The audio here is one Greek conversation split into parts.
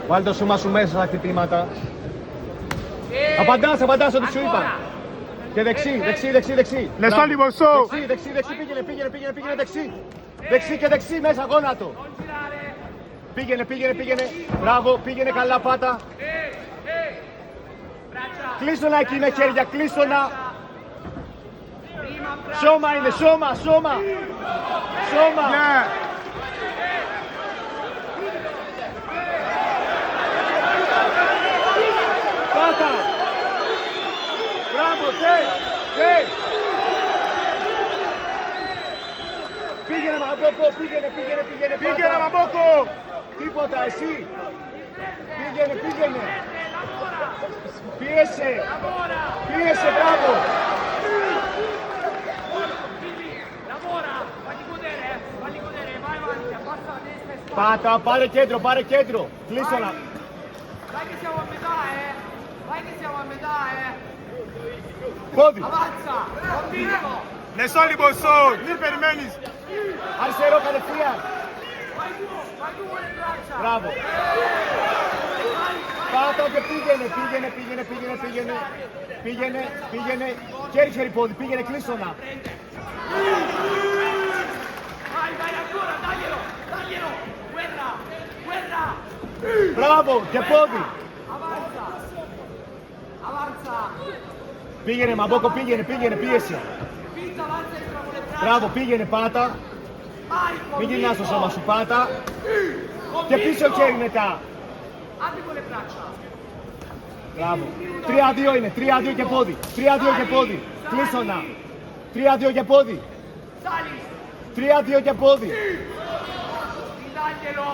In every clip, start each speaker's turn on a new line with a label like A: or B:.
A: Βάλε το σώμα σου μέσα στα χτυπήματα. Απαντάς ό,τι σου είπα. Και δεξί.
B: Νεσόλ Μποσό.
A: Δεξί, πήγαινε, δεξί. Δεξί και δεξί μέσα, γόνατο. Πήγαινε. Μπράβο, πήγαινε καλά, πάτα. Κλείστονα εκεί με χέρια, κλείστονα. Σώμα είναι, σώμα.
B: Yeah.
A: Πάτα. Μπράβο, τε. Πήγαινε Μαμπόκο, πήγαινε Μαμπόκο. Τίποτα, εσύ. Πήγαινε. Πίεσε, μπράβο. Πάτα, πάρε κέντρο. Κλείστονα.
C: Vai che siamo a metà,
A: Πόδι.
C: Avanza, convinto.
B: Νεσόλ Μποσό. Μην περιμένεις.
A: Αριστερό κατευθείαν.
C: Vai tu con le braccia.
A: Μπράβο. Πάτα και πήγαινε. Χέρι πόδι, πήγαινε κλείστονα.
C: Vai ancora, taglielo. Guerra.
A: Μπράβο, και πόδι.
C: Avanza.
A: Πήγαινε Μαμπόκο, πήγαινε, πίεση.
C: Pinza, avanza entra con le braccia.
A: Μπράβο, πήγαινε πάτα.
C: Vai,
A: Μην γυρνάς στο σώμα σου, πάτα.
C: convinto.
A: Και πίσω χέρι μετά.
C: Apri con le braccia.
A: Μπράβο. 3-2 είναι, 3-2 και πόδι. Κλείστονα. 3-2 και πόδι.
C: Sali.
A: 3-2 και πόδι.
C: Ridaglielo.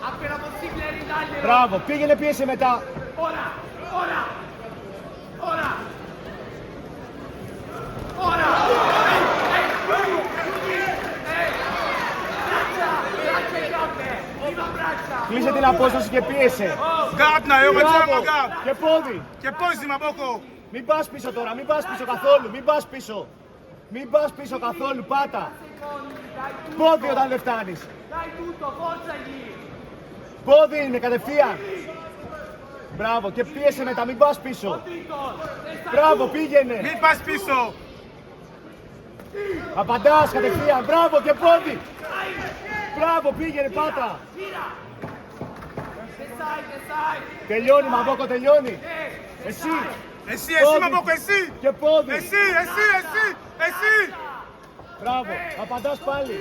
C: Appena possibile ridaglielo.
A: Μπράβο, πήγαινε πίεση μετά.
C: Ora. Braccia e gambe. Prima braccia.
A: Κλείσε την απόσταση και πίεσε.
B: Γκάρτ να έχουμε
A: Μπράβο.
B: τσάμα γκάρτ.
A: Και πόδι.
B: Και πώς είμαι Μαμπόκο.
A: Μην πας πίσω τώρα, μην πας πίσω καθόλου, μην πας πίσω καθόλου, πάτα. Πόδι όταν δεν φτάνεις.
C: Dai tutto, forzagli.
A: Πόδι είναι κατευθείαν. Μπράβο, και πίεσε μετά, μην πας πίσω. Μπράβο, πήγαινε.
B: Μην πας πίσω.
A: Απαντάς κατευθείαν, μπράβο και πόδι. Μπράβο, πήγαινε, πάτα.
C: Che sai.
A: Τελειώνει, Μαμπόκο, τελειώνει. Εσύ.
B: Εσύ
A: Πόδι.
B: Μαμπόκο, εσύ.
A: Και πόδι.
B: Εσύ.
A: Μπράβο, απαντάς πάλι.